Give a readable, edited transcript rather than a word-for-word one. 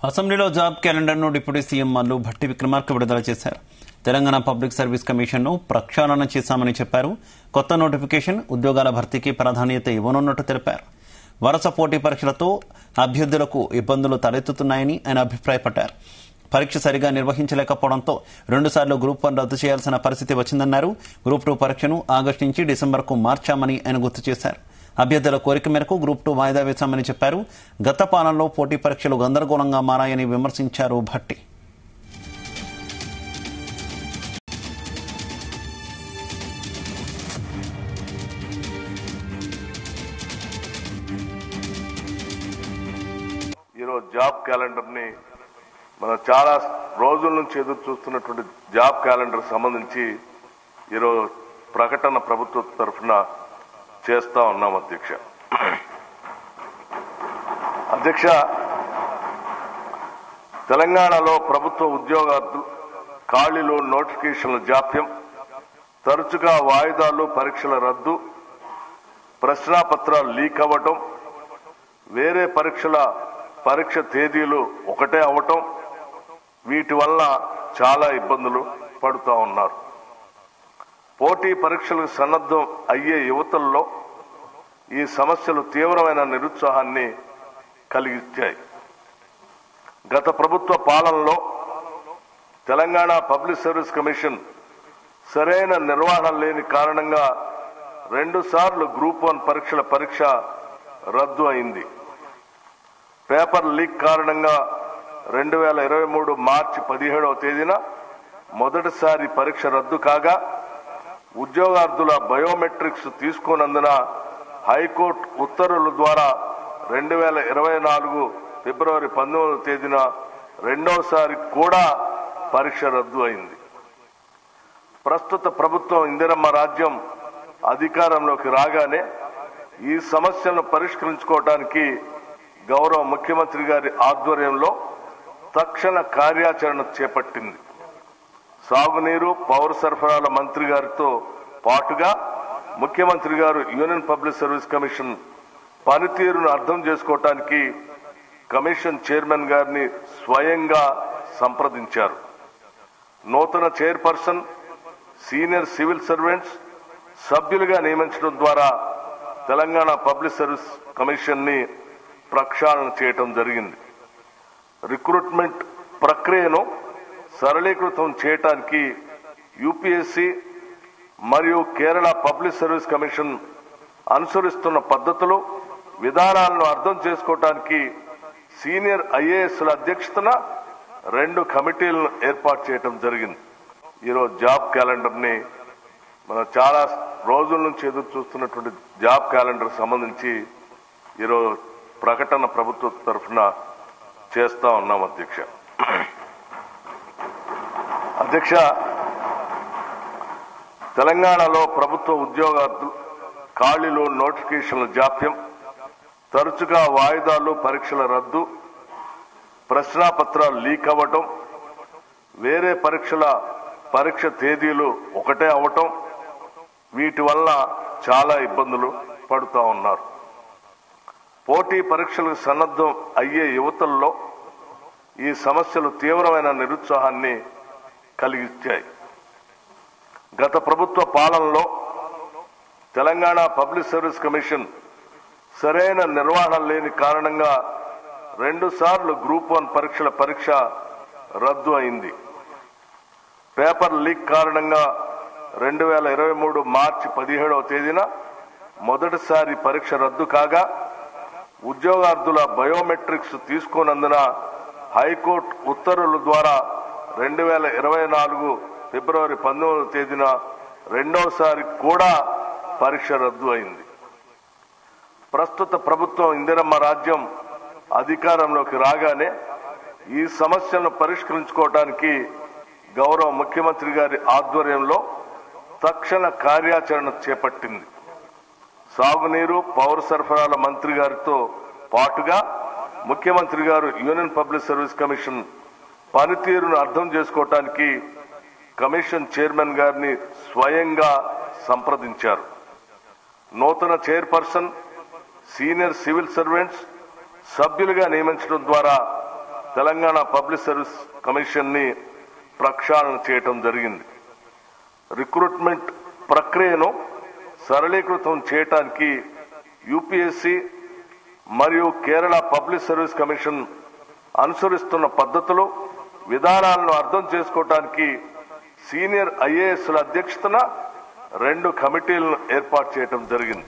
అసెంబ్లీలో జాబ్ క్యాలెండర్ను deputy CM Mallu Bhatti Vikramarka విడుదల చేశారు. తెలంగాణ పబ్లిక్ సర్వీస్ కమిషన్ను ప్రక్షాళన చేశామని చెప్పారు. కొత్త నోటిఫికేషన్ ఉద్యోగాల భర్తీకి ప్రాధాన్యత ఇవ్వనున్నట్టు తెలిపారు. వరుస పోటీ పరీక్షలతో అభ్యర్థులకు ఇబ్బందులు తలెత్తుతున్నాయని ఆయన అభిప్రాయపడ్డారు. పరీక్ష సరిగా నిర్వహించలేకపోవడంతో 2 సార్లు గ్రూప్ 1 రద్దు చేయాల్సిన పరిస్థితి వచ్చిందన్నారు. గ్రూప్ 2 పరీక్షను ఆగస్టు నుంచి డిసెంబర్కు మార్చామని ఆయన గుర్తు చేశారు. అభ్యర్థుల కోరిక మేరకు గ్రూప్ 2 వాయిదా వేశామని చెప్పారు. గత పాలనలో పోటీ పరీక్షలు గందరగోళంగా మారాయని విమర్శించారు భట్టి. ఈరోజు జాబ్ క్యాలెండర్ని మనం చాలా రోజుల నుంచి ఎదురు చూస్తున్నటువంటి జాబ్ క్యాలెండర్ సంబంధించి ఈరోజు ప్రకటన ప్రభుత్వ తరఫున చేస్తా ఉన్నాం. అధ్యక్ష, తెలంగాణలో ప్రభుత్వ ఉద్యోగార్థులు ఖాళీలు, నోటిఫికేషన్ల జాప్యం, తరచుగా వాయిదాలు, పరీక్షల రద్దు, ప్రశ్నాపత్రాలు లీక్ అవ్వటం, వేరే పరీక్ష తేదీలు ఒకటే అవటం, వీటి వల్ల చాలా ఇబ్బందులు పడుతూ ఉన్నారు. పోటీ పరీక్షలకు సన్నద్ధం అయ్యే యువతల్లో ఈ సమస్యలు తీవ్రమైన నిరుత్సాహాన్ని కలిగించాయి. గత ప్రభుత్వ పాలనలో తెలంగాణ పబ్లిక్ సర్వీస్ కమిషన్ సరైన నిర్వహణ లేని కారణంగా 2 సార్లు గ్రూప్ 1 పరీక్ష రద్దు అయింది. పేపర్ లీక్ కారణంగా 2023 మార్చి 17వ తేదీన మొదటిసారి పరీక్ష రద్దు కాగా, ఉద్యోగార్థుల బయోమెట్రిక్స్ తీసుకోనందున హైకోర్టు ఉత్తర్వుల ద్వారా 2024 ఫిబ్రవరి 19వ తేదీన రెండోసారి కూడా పరీక్ష రద్దు అయింది. ప్రస్తుత ప్రభుత్వం ఇందిరమ్మ రాజ్యం అధికారంలోకి రాగానే ఈ సమస్యలను పరిష్కరించుకోవడానికి గౌరవ ముఖ్యమంత్రి గారి ఆధ్వర్యంలో తక్షణ కార్యాచరణ చేపట్టింది. సాగునీరు, పౌర సరఫరాల మంత్రి గారితో పాటుగా ముఖ్యమంత్రి గారు యూనియన్ పబ్లిక్ సర్వీస్ కమిషన్ పనితీరును అర్థం చేసుకోవటానికి కమిషన్ చైర్మన్ గారిని స్వయంగా సంప్రదించారు. నూతన చైర్పర్సన్, సీనియర్ సివిల్ సర్వెంట్స్ సభ్యులుగా నియమించడం ద్వారా తెలంగాణ పబ్లిక్ సర్వీస్ కమిషన్ ని ప్రక్షాళన చేయటం జరిగింది. రిక్రూట్మెంట్ ప్రక్రియను సరళీకృతం చేయటానికి యూపీఎస్సీ మరియు కేరళ పబ్లిక్ సర్వీస్ కమిషన్ అనుసరిస్తున్న పద్ధతులు, విధానాలను అర్థం చేసుకోవటానికి సీనియర్ ఐఏఎస్ల అధ్యక్షతన 2 కమిటీలను ఏర్పాటు చేయటం జరిగింది. ఈరోజు జాబ్ క్యాలెండర్ని మనం చాలా రోజుల నుంచి ఎదురు చూస్తున్నటువంటి జాబ్ క్యాలెండర్ సంబంధించి ఈరోజు ప్రకటన ప్రభుత్వ తరఫున చేస్తా ఉన్నాం. అధ్యక్ష, తెలంగాణలో ప్రభుత్వ ఉద్యోగార్థులు ఖాళీలు, నోటిఫికేషన్ల జాప్యం, తరచుగా వాయిదాలు, పరీక్షల రద్దు, ప్రశ్నాపత్రాలు లీక్ అవ్వటం, వేరే పరీక్ష తేదీలు ఒకటే అవటం, వీటి వల్ల చాలా ఇబ్బందులు పడుతూ ఉన్నారు. పోటీ పరీక్షలకు సన్నద్ధం అయ్యే యువతల్లో ఈ సమస్యలు తీవ్రమైన నిరుత్సాహాన్ని కలిగించాయి. గత ప్రభుత్వ పాలనలో తెలంగాణ పబ్లిక్ సర్వీస్ కమిషన్ సరైన నిర్వహణ లేని కారణంగా 2 సార్లు గ్రూప్ 1 పరీక్ష రద్దు అయింది. పేపర్ లీక్ కారణంగా 2023 మార్చి 17వ తేదీన మొదటిసారి పరీక్ష రద్దు కాగా, ఉద్యోగార్థుల బయోమెట్రిక్స్ తీసుకోనందున హైకోర్టు ఉత్తర్వుల ద్వారా 2024 ఫిబ్రవరి 19వ తేదీన రెండోసారి కూడా పరీక్ష రద్దు అయింది. ప్రస్తుత ప్రభుత్వం ఇందిరమ్మ రాజ్యం అధికారంలోకి రాగానే ఈ సమస్యలను పరిష్కరించుకోవటానికి గౌరవ ముఖ్యమంత్రి గారి ఆధ్వర్యంలో తక్షణ కార్యాచరణ చేపట్టింది. సాగునీరు, పౌర సరఫరాల మంత్రి గారితో పాటుగా ముఖ్యమంత్రి గారు యూనియన్ పబ్లిక్ సర్వీస్ కమిషన్ పనితీరును అర్థం చేసుకోవటానికి కమిషన్ చైర్మన్ గారిని స్వయంగా సంప్రదించారు. నూతన చైర్పర్సన్, సీనియర్ సివిల్ సర్వెంట్స్ సభ్యులుగా నియమించడం ద్వారా తెలంగాణ పబ్లిక్ సర్వీస్ కమిషన్ ని ప్రక్షాళన చేయటం జరిగింది. రిక్రూట్మెంట్ ప్రక్రియను సరళీకృతం చేయటానికి యూపీఎస్సీ మరియు కేరళ పబ్లిక్ సర్వీస్ కమిషన్ అనుసరిస్తున్న పద్ధతులు విధానాలను అర్థం చేసుకోవటానికి సీనియర్ ఐఏఎస్ల అధ్యక్షతన 2 కమిటీలను ఏర్పాటు చేయడం జరిగింది.